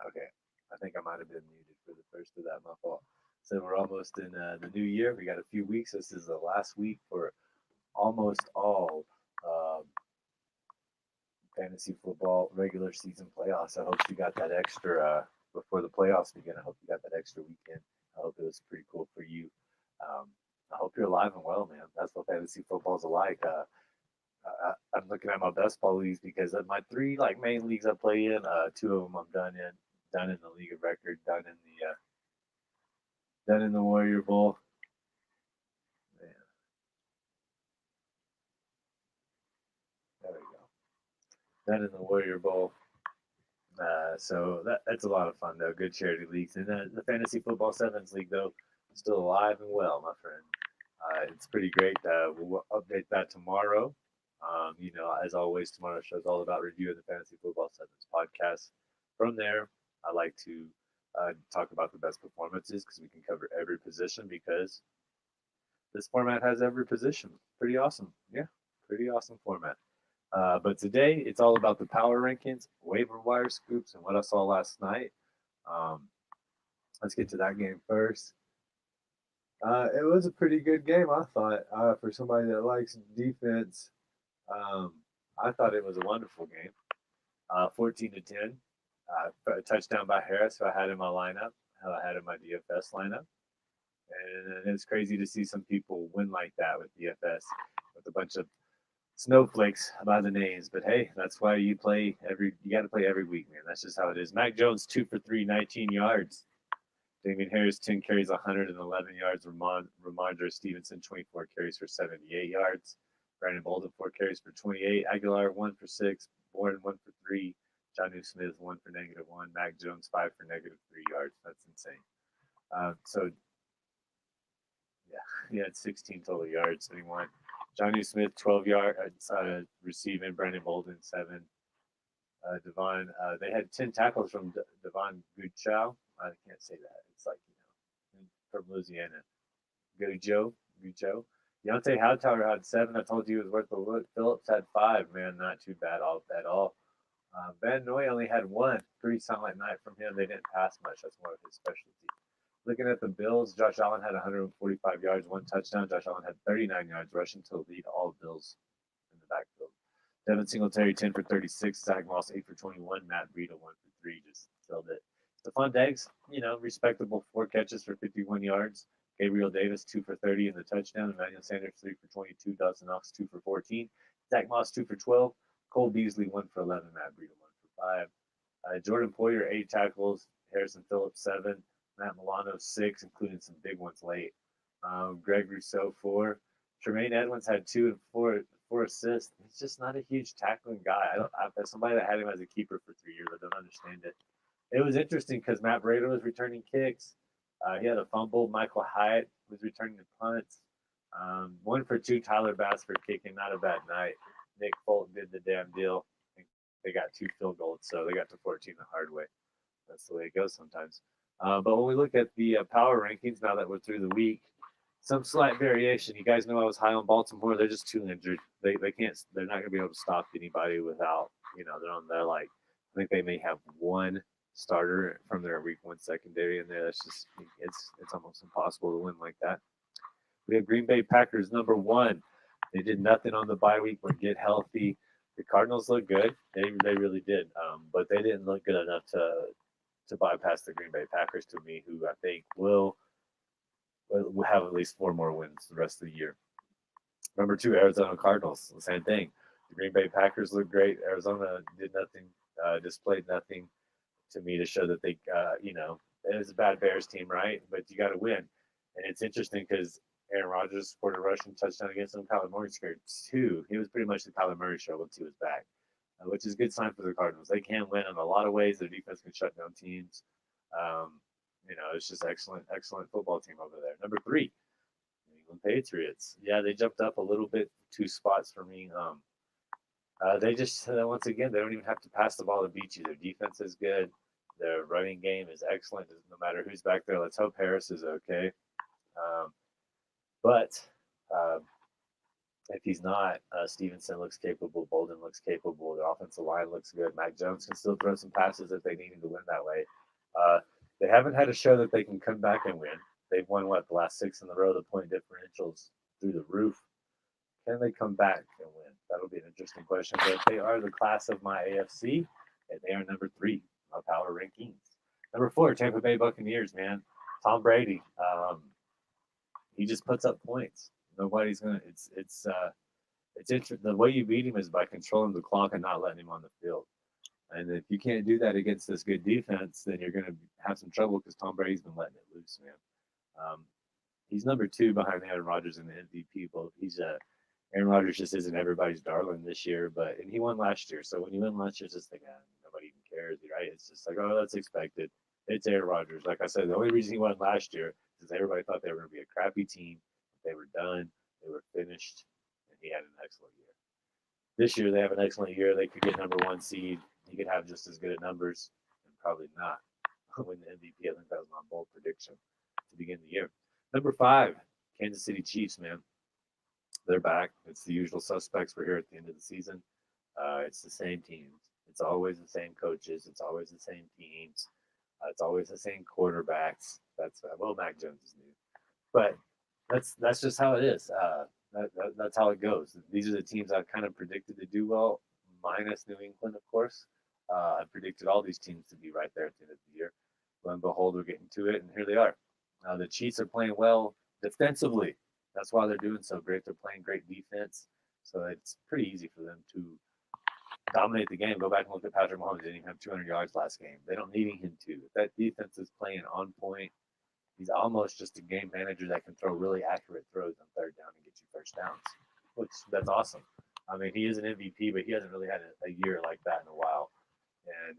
Okay, I think I might have been muted for the first of that. My fault. So we're almost in the new year. We got a few weeks. This is the last week for almost all fantasy football regular season playoffs. I hope you got that extra before the playoffs begin. I hope you got that extra weekend. I hope it was pretty cool for you. Um, I hope you're alive and well, man. That's what fantasy football's like. I'm looking at my best ball leagues because of my three like main leagues I play in. Two of them I'm done in the league of record, done in the Warrior Bowl. Man, there we go. Done in the Warrior Bowl. That's a lot of fun though. Good charity leagues, and the fantasy football sevens league though still alive and well, my friend. It's pretty great. We'll update that tomorrow. As always, tomorrow's show is all about reviewing the fantasy football sevens podcast. From there, I like to talk about the best performances because we can cover every position because this format has every position. Pretty awesome. Yeah, pretty awesome format. But today it's all about the power rankings, waiver wire scoops, and what I saw last night. Um, let's get to that game first. It was a pretty good game, I thought, for somebody that likes defense. Um, I thought it was a wonderful game. 14-10, a touchdown by Harris, who I had in my lineup, who I had in my DFS lineup. And it's crazy to see some people win like that with DFS with a bunch of snowflakes by the names. But hey, that's why you got to play every week, man. That's just how it is. Mac Jones 2 for 3, 19 yards. Damian Harris 10 carries, 111 yards. Ramondre Stevenson 24 carries for 78 yards. Brandon Bolden 4 carries for 28. Aguilar 1 for 6. Bourne 1 for 3. Jonnu Smith 1 for -1. Mac Jones 5 for -3 yards. That's insane. So yeah, he had 16 total yards that he won. Johnny Smith 12 yards receiving. Brandon Bolden 7. Devon they had 10 tackles from Devon Goodchow. I can't say that. It's like from Louisiana. Goodchow. Deontay Hightower had 7. I told you it was worth a look. Phillips had 5. Man, not too bad at all. Van Noy only had 1. Pretty solid night from him. They didn't pass much. That's one of his specialties. Looking at the Bills, Josh Allen had 145 yards, 1 touchdown. Josh Allen had 39 yards rushing to lead all Bills in the backfield. Devin Singletary 10 for 36, Zach Moss 8 for 21, Matt Breida 1 for 3, just killed it. Stephon Diggs, respectable 4 catches for 51 yards. Gabriel Davis 2 for 30 in the touchdown. Emmanuel Sanders 3 for 22. Dawson Knox 2 for 14. Zach Moss 2 for 12. Cole Beasley 1 for 11. Matt Breida 1 for 5. Jordan Poyer 8 tackles. Harrison Phillips 7. Matt Milano 6, including some big ones late. Greg Rousseau 4. Tremaine Edmonds had 2 and 4 assists. He's just not a huge tackling guy. As somebody that had him as a keeper for 3 years, I don't understand it. It was interesting because Matt Breida was returning kicks. He had a fumble. Michael Hyatt was returning the punts. 1 for 2, Tyler Bass for kicking. Not a bad night. Nick Fulton did the damn deal. They got 2 field goals, so they got to 14 the hard way. That's the way it goes sometimes. But when we look at the power rankings, now that we're through the week, some slight variation. You guys know I was high on Baltimore. They're just too injured. They can't. They're not going to be able to stop anybody without. They're on their like. I think they may have 1 starter from their week 1 secondary in there. That's just it's almost impossible to win like that. We have Green Bay Packers number 1. They did nothing on the bye week, but get healthy. The Cardinals look good. They really did, but they didn't look good enough to bypass the Green Bay Packers to me, who I think will have at least 4 more wins the rest of the year. Number 2, Arizona Cardinals, the same thing. The Green Bay Packers look great. Arizona did nothing, displayed nothing to me to show that it was a bad Bears team, right? But you got to win. And it's interesting because Aaron Rodgers scored a rushing touchdown against them. Kyler Murray scored 2. He was pretty much the Kyler Murray show once he was back, which is a good sign for the Cardinals. They can win in a lot of ways. Their defense can shut down teams. It's just excellent football team over there. Number 3, New England Patriots. Yeah, they jumped up a little bit, 2 spots for me. They just once again they don't even have to pass the ball to beat you. Their defense is good. Their running game is excellent. No matter who's back there, let's hope Harris is okay. But If he's not, Stevenson looks capable. Bolden looks capable. The offensive line looks good. Mac Jones can still throw some passes if they need him to win that way. Uh, they haven't had a show that they can come back and win. They've won, what, the last 6 in a row. The point differentials through the roof. Can they come back and win? That'll be an interesting question. But they are the class of my AFC, and they are number 3 on power rankings. Number 4, Tampa Bay Buccaneers, man. Tom Brady. He just puts up points. Nobody's gonna. It's interesting. The way you beat him is by controlling the clock and not letting him on the field. And if you can't do that against this good defense, then you're going to have some trouble because Tom Brady's been letting it loose, man. He's number 2 behind Aaron Rodgers in the MVP vote. Aaron Rodgers just isn't everybody's darling this year, and he won last year. So when you win last year, it's just like, nobody even cares, right? It's just like, oh, that's expected. It's Aaron Rodgers. Like I said, the only reason he won last year is everybody thought they were going to be a crappy team. They were done. They were finished, and he had an excellent year. This year, they have an excellent year. They could get number 1 seed. He could have just as good at numbers, and probably not win the MVP. I think that was my bold prediction to begin the year. Number 5, Kansas City Chiefs, man. They're back. It's the usual suspects. We're here at the end of the season. It's the same teams. It's always the same coaches. It's always the same teams. It's always the same quarterbacks. Mac Jones is new, but that's just how it is. That's how it goes. These are the teams I kind of predicted to do well, minus New England, of course. I predicted all these teams to be right there at the end of the year. Lo and behold, we're getting to it, and here they are. The Chiefs are playing well defensively. That's why they're doing so great. They're playing great defense, so it's pretty easy for them to dominate the game. Go back and look at Patrick Mahomes. He didn't even have 200 yards last game. They don't need him to. If that defense is playing on point, he's almost just a game manager that can throw really accurate throws on 3rd down and get you first downs, which that's awesome. I mean, he is an MVP, but he hasn't really had a year like that in a while. And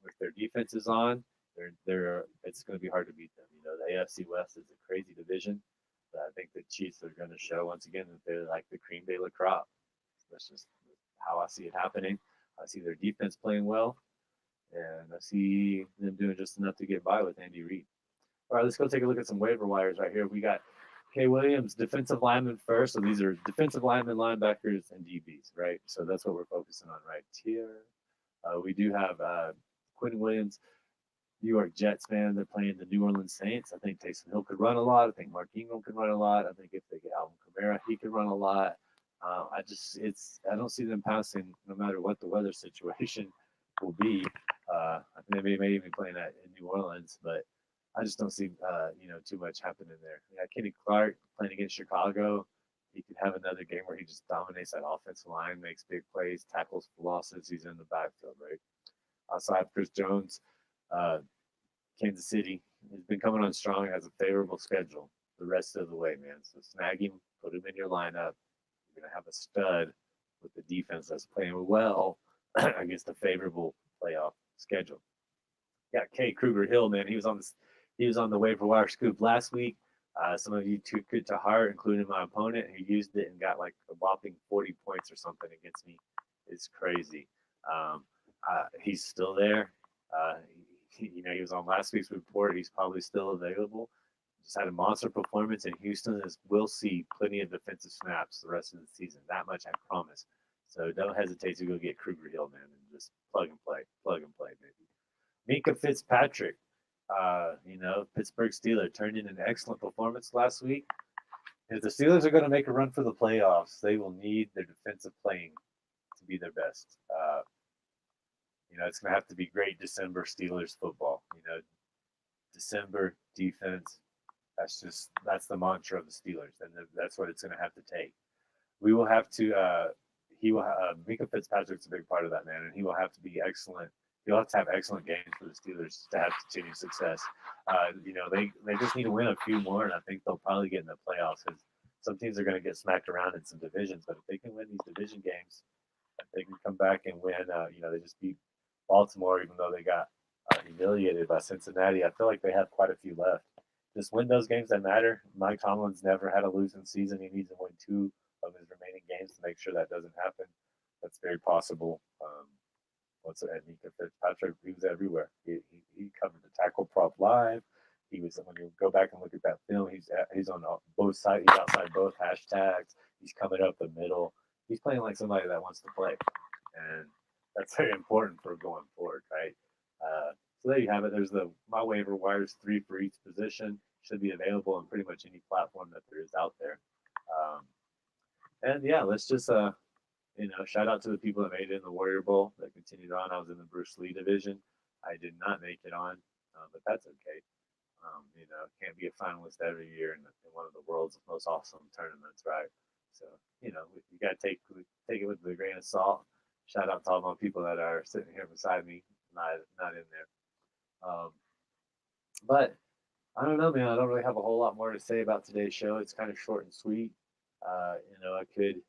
if their defense is on, it's going to be hard to beat them. The AFC West is a crazy division, but I think the Chiefs are going to show once again that they're like the cream de la crop. That's just how I see it happening. I see their defense playing well, and I see them doing just enough to get by with Andy Reid. All right, let's go take a look at some waiver wires right here. We got K. Williams, defensive lineman first. So these are defensive linemen, linebackers, and DBs, right? So that's what we're focusing on right here. We do have Quinn Williams, New York Jets, man. They're playing the New Orleans Saints. I think Taysom Hill could run a lot. I think Mark Ingram could run a lot. I think if they get Alvin Kamara, he could run a lot. I don't see them passing no matter what the weather situation will be. I think they may even be playing that in New Orleans, but I just don't see too much happening there. Yeah, Kenny Clark playing against Chicago. He could have another game where he just dominates that offensive line, makes big plays, tackles for losses. He's in the backfield, right? Outside Chris Jones, Kansas City has been coming on strong, has a favorable schedule the rest of the way, man. So snag him, put him in your lineup. You're gonna have a stud with the defense that's playing well against a favorable playoff schedule. Yeah, K. Kruger Hill, man, he was on the waiver wire scoop last week. Some of you took it to heart, including my opponent, who used it and got like a whopping 40 points or something against me. It's crazy. He's still there. He was on last week's report. He's probably still available. Just had a monster performance, and Houston will see plenty of defensive snaps the rest of the season. That much I promise. So don't hesitate to go get Kruger Hill, man, and just plug and play, baby. Minka Fitzpatrick, Pittsburgh Steelers turned in an excellent performance last week. If the Steelers are going to make a run for the playoffs, they will need their defensive playing to be their best. It's going to have to be great December Steelers football. December defense. That's the mantra of the Steelers, and that's what it's going to have to take. We will have to. Minka Fitzpatrick's a big part of that, man, and he will have to be excellent. He'll have to have excellent games for the Steelers to have continued success. They just need to win a few more, and I think they'll probably get in the playoffs. Because some teams are going to get smacked around in some divisions, but if they can win these division games, if they can come back and win, they just beat Baltimore, even though they got humiliated by Cincinnati. I feel like they have quite a few left. Just win those games that matter. Mike Tomlin's never had a losing season. He needs to win 2 of his remaining games to make sure that doesn't happen. That's very possible. Minka Fitzpatrick, he was everywhere. He covered the tackle prop live. He was, when you go back and look at that film, he's on both sides. He's outside both hashtags. He's coming up the middle. He's playing like somebody that wants to play, and that's very important for going forward, right? So there you have it. There's my waiver wires, 3 for each position. Should be available on pretty much any platform that there is out there. And yeah, let's just shout out to the people that made it in the Warrior Bowl that continued on. I was in the Bruce Lee division. I did not make it on, but that's okay. Can't be a finalist every year in one of the world's most awesome tournaments, right? So, you got to take it with a grain of salt. Shout out to all my people that are sitting here beside me, not in there. But I don't know, man. I don't really have a whole lot more to say about today's show. It's kind of short and sweet. I could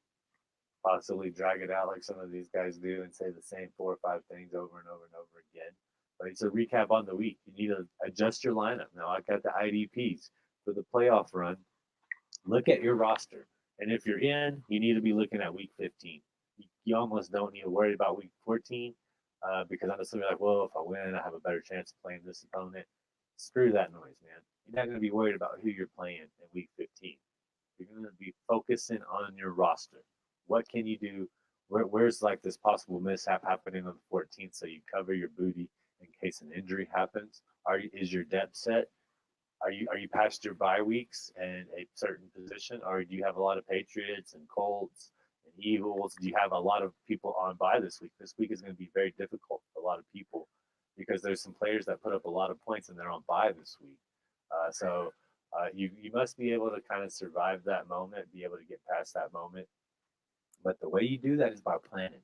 possibly drag it out like some of these guys do and say the same 4 or 5 things over and over and over again. But it's a recap on the week. You need to adjust your lineup. Now, I got the IDPs for the playoff run. Look at your roster. And if you're in, you need to be looking at week 15. You almost don't need to worry about week 14 because I'm assuming like, well, if I win, I have a better chance of playing this opponent. Screw that noise, man. You're not going to be worried about who you're playing in week 15. You're going to be focusing on your roster. What can you do? Where's like this possible mishap happening on the 14th so you cover your booty in case an injury happens? Is your depth set? Are you past your bye weeks and a certain position, or do you have a lot of Patriots and Colts and Eagles? Do you have a lot of people on bye this week? This week is going to be very difficult for a lot of people because there's some players that put up a lot of points and they're on bye this week. So you must be able to kind of survive that moment, be able to get past that moment. But the way you do that is by planning.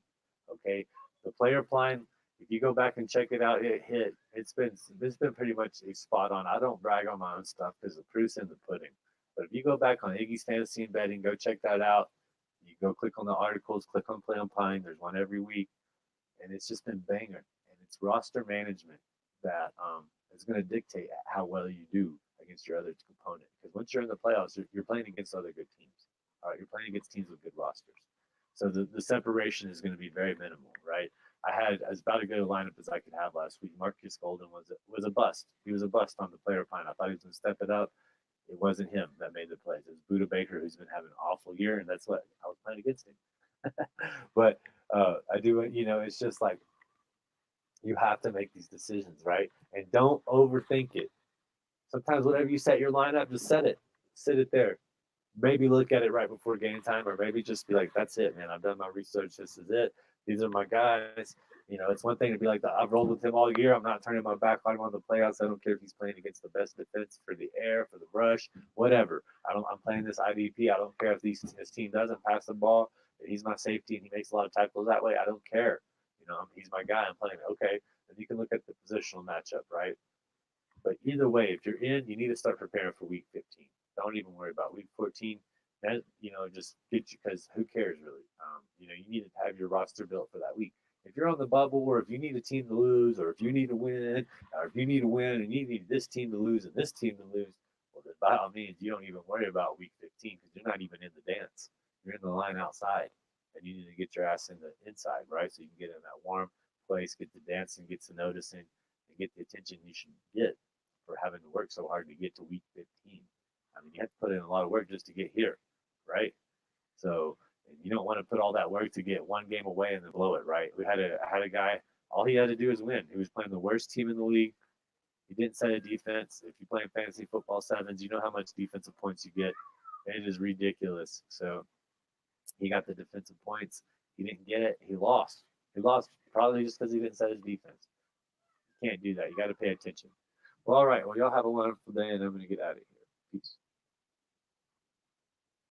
Okay, the player plan. If you go back and check it out, it's been pretty much spot on. I don't brag on my own stuff because the proof's in the pudding. But if you go back on Iggy's Fantasy and Betting, go check that out. You go click on the articles, click on Play on Pine. There's one every week, and it's just been banger. And it's roster management that is going to dictate how well you do against your other component. Because once you're in the playoffs, you're playing against other good teams. All right, you're playing against teams with good rosters. So the separation is going to be very minimal, right? I had as about as good a lineup as I could have last week. Marcus Golden was a bust. He was a bust on the player plan. I thought he was going to step it up. It wasn't him that made the plays. It was Buda Baker, who's been having an awful year, and that's what I was playing against him. But I do, it's just like you have to make these decisions, right? And don't overthink it. Sometimes whatever you set your lineup, just set it. Sit it there. Maybe look at it right before game time, or maybe just be like, that's it, man. I've done my research. This is it. These are my guys. It's one thing to be like, I've rolled with him all year. I'm not turning my back on him on the playoffs. I don't care if he's playing against the best defense for the air, for the rush, whatever. I'm playing this IDP. I don't care if his team doesn't pass the ball. He's my safety and he makes a lot of tackles that way. I don't care. He's my guy. I'm playing. Okay. And you can look at the positional matchup, right? But either way, if you're in, you need to start preparing for week 15. Don't even worry about week 14. That, just get you, because who cares really? You need to have your roster built for that week. If you're on the bubble, or if you need a team to lose, or if you need to win, or if you need to win and you need this team to lose and this team to lose, well, then by all means, you don't even worry about week 15 because you're not even in the dance. You're in the line outside, and you need to get your ass in the inside, right? So you can get in that warm place, get the dancing, get the noticing, and get the attention you should get for having to work so hard to get to week 15. I mean, you have to put in a lot of work just to get here, right? So you don't want to put all that work to get one game away and then blow it, right? I had a guy, all he had to do is win. He was playing the worst team in the league. He didn't set a defense. If you're playing fantasy football sevens, you know how much defensive points you get. It is ridiculous. So he got the defensive points. He didn't get it. He lost. He lost probably just because he didn't set his defense. You can't do that. You got to pay attention. Well, all right. Well, y'all have a wonderful day, and I'm going to get out of here. Peace.